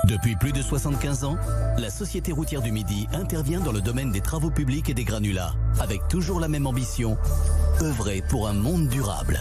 Depuis plus de 75 ans, la Société routière du Midi intervient dans le domaine des travaux publics et des granulats, avec toujours la même ambition, œuvrer pour un monde durable.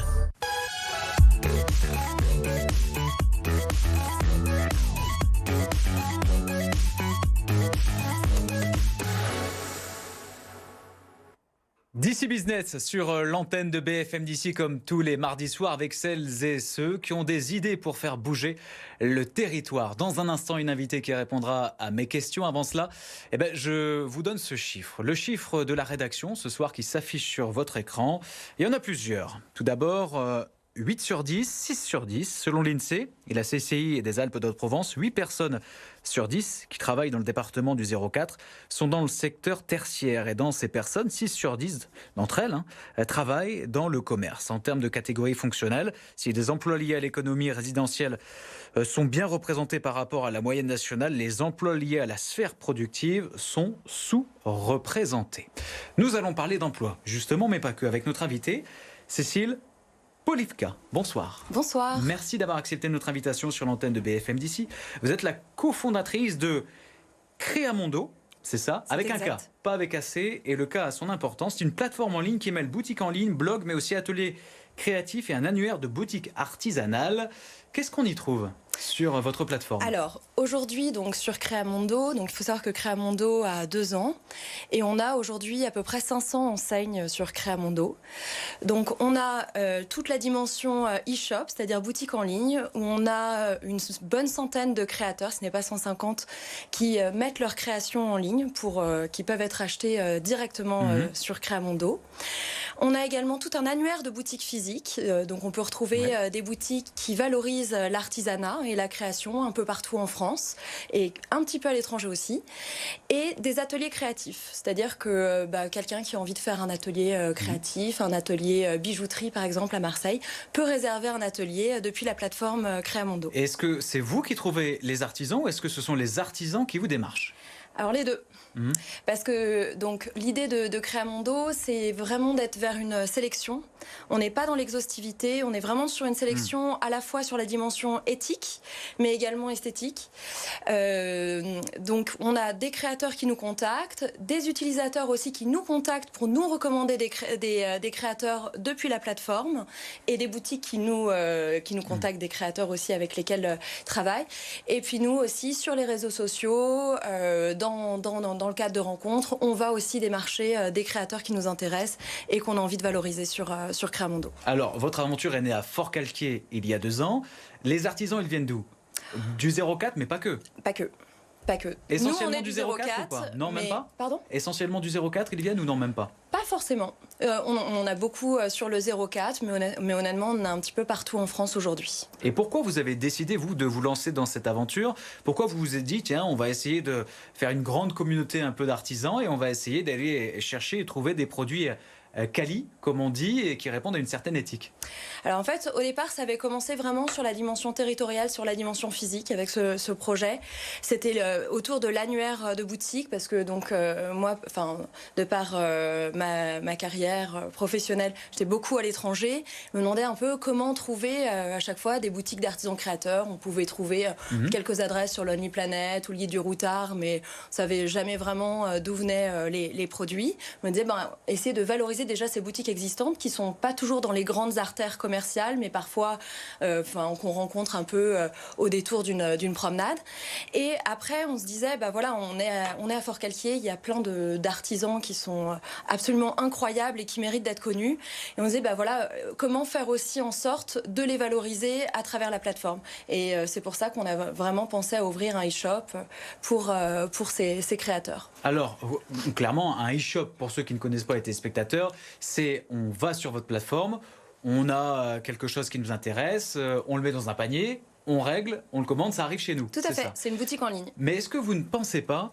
DC Business sur l'antenne de BFM d'ici comme tous les mardis soirs avec celles et ceux qui ont des idées pour faire bouger le territoire. Dans un instant, une invitée qui répondra à mes questions. Avant cela, je vous donne ce chiffre. Le chiffre de la rédaction ce soir qui s'affiche sur votre écran. Il y en a plusieurs. Tout d'abord, 8 sur 10, 6 sur 10 selon l'INSEE et la CCI et des Alpes d'Haute-Provence. 8 personnes sur 10 qui travaillent dans le département du 04 sont dans le secteur tertiaire. Et dans ces personnes, 6 sur 10 d'entre elles travaillent dans le commerce. En termes de catégorie fonctionnelle, si les emplois liés à l'économie résidentielle sont bien représentés par rapport à la moyenne nationale, les emplois liés à la sphère productive sont sous-représentés. Nous allons parler d'emploi, justement, mais pas que, avec notre invitée, Cécile Polivka. Bonsoir. Bonsoir. Merci d'avoir accepté notre invitation sur l'antenne de BFM d'ici. Vous êtes la cofondatrice de Créamondo, c'est ça? Avec exact. Un K, pas avec un C, et le K a son importance. C'est une plateforme en ligne qui mêle boutique en ligne, blog, mais aussi atelier créatif et un annuaire de boutique artisanale. Qu'est-ce qu'on y trouve sur votre plateforme? Alors, aujourd'hui, donc, sur Créamondo, donc, il faut savoir que Créamondo a 2 ans et on a aujourd'hui à peu près 500 enseignes sur Créamondo. Donc, on a toute la dimension e-shop, c'est-à-dire boutique en ligne, où on a une bonne centaine de créateurs, ce n'est pas 150, qui mettent leurs créations en ligne pour qui peuvent être achetées directement sur Créamondo. On a également tout un annuaire de boutiques physiques, donc on peut retrouver des boutiques qui valorisent l'artisanat et la création un peu partout en France et un petit peu à l'étranger aussi, et des ateliers créatifs, c'est-à-dire que quelqu'un qui a envie de faire un atelier créatif, un atelier bijouterie par exemple à Marseille, peut réserver un atelier depuis la plateforme Créamondo. Est-ce que c'est vous qui trouvez les artisans ou est-ce que ce sont les artisans qui vous démarchent? Alors les deux. Parce que donc l'idée de Créamondo, c'est vraiment d'être vers une sélection. On n'est pas dans l'exhaustivité, on est vraiment sur une sélection à la fois sur la dimension éthique, mais également esthétique. Donc on a des créateurs qui nous contactent, des utilisateurs aussi qui nous contactent pour nous recommander des créateurs depuis la plateforme, et des boutiques qui nous contactent, des créateurs aussi avec lesquels travaillent. Et puis nous aussi sur les réseaux sociaux, dans le cadre de rencontres, on va aussi démarcher des créateurs qui nous intéressent et qu'on a envie de valoriser sur Créamondo. Alors, votre aventure est née à Fort-Calquier il y a 2 ans. Les artisans, ils viennent d'où? Du 04, mais pas que. Pas que. Pas que. Essentiellement nous, on est du du 04 ou pas? Non, même pas. Pardon? Essentiellement du 04, ils viennent ou non, même pas? Pas forcément. On en a beaucoup sur le 04, mais honnêtement, on en a un petit peu partout en France aujourd'hui. Et pourquoi vous avez décidé, vous, de vous lancer dans cette aventure? Pourquoi vous vous êtes dit, tiens, on va essayer de faire une grande communauté un peu d'artisans et on va essayer d'aller chercher et trouver des produits quali, comme on dit, et qui répondent à une certaine éthique? Alors en fait, au départ, ça avait commencé vraiment sur la dimension territoriale, sur la dimension physique avec ce projet. C'était autour de l'annuaire de boutique, parce que donc moi, de par ma carrière professionnelle, j'étais beaucoup à l'étranger. Je me demandais un peu comment trouver à chaque fois des boutiques d'artisans créateurs. On pouvait trouver quelques adresses sur Lonely Planet ou le Guide du Routard, mais on savait jamais vraiment d'où venaient les produits. Je me disais, essayer de valoriser déjà ces boutiques existantes qui sont pas toujours dans les grandes artères commerciales, mais parfois qu'on rencontre un peu au détour d'une promenade. Et après, on se disait, on est à Fort-Calquier, il y a plein d'artisans qui sont absolument incroyables et qui méritent d'être connus. Et on se disait, comment faire aussi en sorte de les valoriser à travers la plateforme. Et c'est pour ça qu'on a vraiment pensé à ouvrir un e-shop pour ces créateurs. Alors, clairement, un e-shop, pour ceux qui ne connaissent pas les téléspectateurs, c'est on va sur votre plateforme, on a quelque chose qui nous intéresse, on le met dans un panier, on règle, on le commande, ça arrive chez nous. Tout à fait, c'est une boutique en ligne. Mais est-ce que vous ne pensez pas,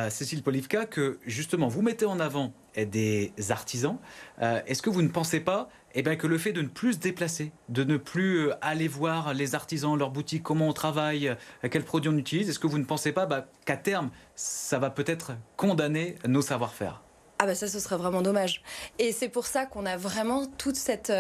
Cécile Polivka, que justement vous mettez en avant des artisans, est-ce que vous ne pensez pas que le fait de ne plus se déplacer, de ne plus aller voir les artisans, leurs boutiques, comment on travaille, quels produits on utilise, est-ce que vous ne pensez pas qu'à terme, ça va peut-être condamner nos savoir-faire? Ça, ce serait vraiment dommage. Et c'est pour ça qu'on a vraiment toute cette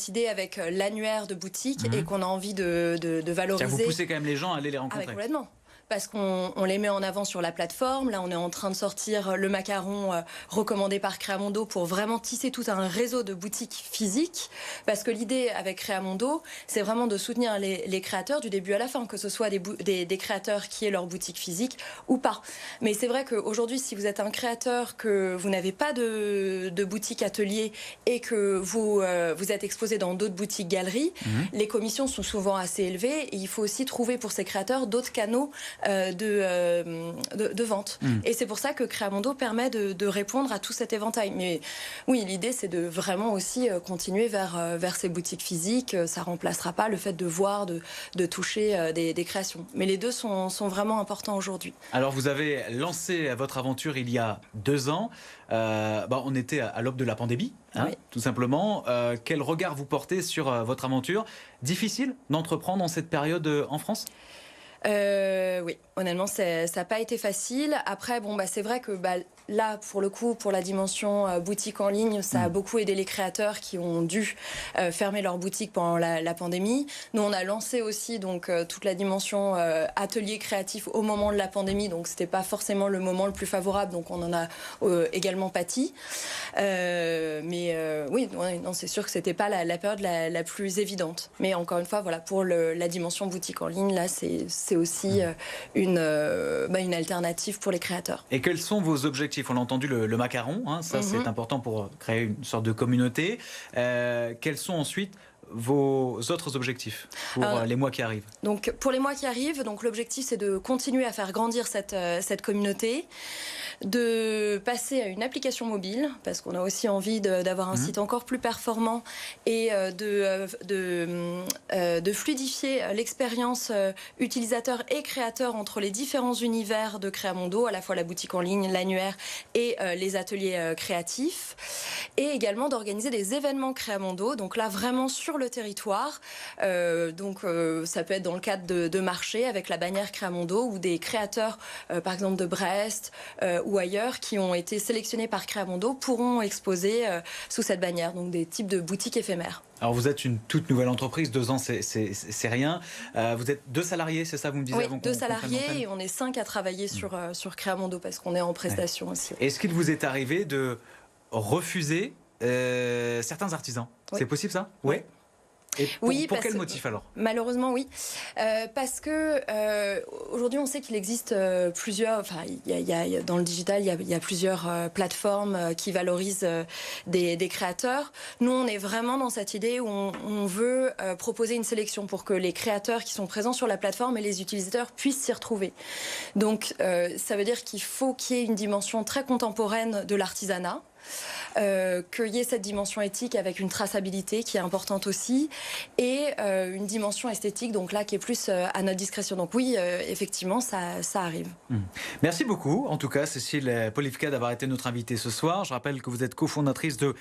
idée avec l'annuaire de boutique et qu'on a envie de valoriser. Vous poussez quand même les gens à aller les rencontrer. Complètement. parce qu'on les met en avant sur la plateforme. Là, on est en train de sortir le macaron recommandé par Créamondo pour vraiment tisser tout un réseau de boutiques physiques. Parce que l'idée avec Créamondo, c'est vraiment de soutenir les créateurs du début à la fin, que ce soit des créateurs qui aient leur boutique physique ou pas. Mais c'est vrai qu'aujourd'hui, si vous êtes un créateur, que vous n'avez pas de boutique atelier et que vous êtes exposé dans d'autres boutiques galeries, les commissions sont souvent assez élevées et il faut aussi trouver pour ces créateurs d'autres canaux de vente. Et c'est pour ça que Créamondo permet de répondre à tout cet éventail. Mais oui, l'idée, c'est de vraiment aussi continuer vers ces boutiques physiques. Ça remplacera pas le fait de voir, de toucher des créations. Mais les deux sont vraiment importants aujourd'hui. Alors, vous avez lancé votre aventure il y a 2 ans. On était à l'aube de la pandémie, oui. Tout simplement. Quel regard vous portez sur votre aventure? Difficile d'entreprendre en cette période en France? Oui, honnêtement, ça n'a pas été facile. Après, c'est vrai que là, pour le coup, pour la dimension boutique en ligne, ça a beaucoup aidé les créateurs qui ont dû fermer leur boutique pendant la pandémie. Nous, on a lancé aussi donc toute la dimension atelier créatif au moment de la pandémie, donc c'était pas forcément le moment le plus favorable, donc on en a également pâti. Oui, non, c'est sûr que c'était pas la période la plus évidente. Mais encore une fois, voilà, pour la dimension boutique en ligne, là, c'est aussi une alternative pour les créateurs. Et quels sont vos objectifs? On a entendu le macaron, c'est important pour créer une sorte de communauté. Quels sont ensuite vos autres objectifs pour les mois qui arrivent? Donc, pour les mois qui arrivent, l'objectif, c'est de continuer à faire grandir cette communauté, de passer à une application mobile, parce qu'on a aussi envie d'avoir un site encore plus performant et de fluidifier l'expérience utilisateur et créateur entre les différents univers de Créamondo, à la fois la boutique en ligne, l'annuaire et les ateliers créatifs, et également d'organiser des événements Créamondo, donc là vraiment sur le territoire. Ça peut être dans le cadre de marchés avec la bannière Créamondo, ou des créateurs, par exemple de Brest ou ailleurs, qui ont été sélectionnés par Créamondo pourront exposer sous cette bannière, donc des types de boutiques éphémères. Alors vous êtes une toute nouvelle entreprise, 2 ans c'est rien. Vous êtes 2 salariés, c'est ça, vous me disiez? Oui, 2 salariés, et on est 5 à travailler sur Créamondo parce qu'on est en prestation aussi. Est-ce qu'il vous est arrivé de refuser certains artisans? C'est possible ça? Oui. Et pour quel motif alors? Malheureusement, oui. Parce que aujourd'hui, on sait qu'il existe plusieurs... dans le digital, il y a plusieurs plateformes qui valorisent des créateurs. Nous, on est vraiment dans cette idée où on veut proposer une sélection pour que les créateurs qui sont présents sur la plateforme et les utilisateurs puissent s'y retrouver. Donc, ça veut dire qu'il faut qu'il y ait une dimension très contemporaine de l'artisanat. Qu'il y ait cette dimension éthique avec une traçabilité qui est importante aussi, et une dimension esthétique, donc là qui est plus à notre discrétion. Donc oui, effectivement, ça arrive. Merci beaucoup, en tout cas, Cécile Polivka, d'avoir été notre invitée ce soir. Je rappelle que vous êtes cofondatrice de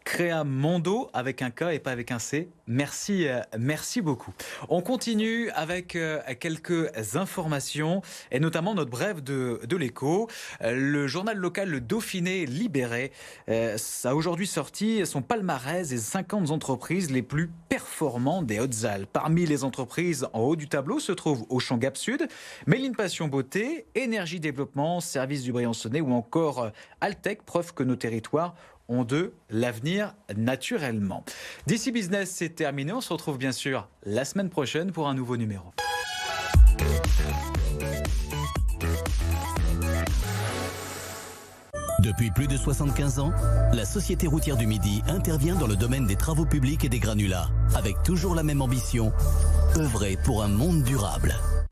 Créamondo avec un K et pas avec un C. Merci beaucoup. On continue avec quelques informations et notamment notre brève de l'Écho. Le journal local Le Dauphiné Libéré a aujourd'hui sorti son palmarès des 50 entreprises les plus performantes des Hautes-Alpes. Parmi les entreprises en haut du tableau se trouvent Auchan Gap Sud, Méline Passion Beauté, Énergie Développement, Service du Briançonnais ou encore Altec, preuve que nos territoires ont de l'avenir naturellement. DC Business, c'est terminé. On se retrouve bien sûr la semaine prochaine pour un nouveau numéro. Depuis plus de 75 ans, la Société routière du Midi intervient dans le domaine des travaux publics et des granulats, avec toujours la même ambition, œuvrer pour un monde durable.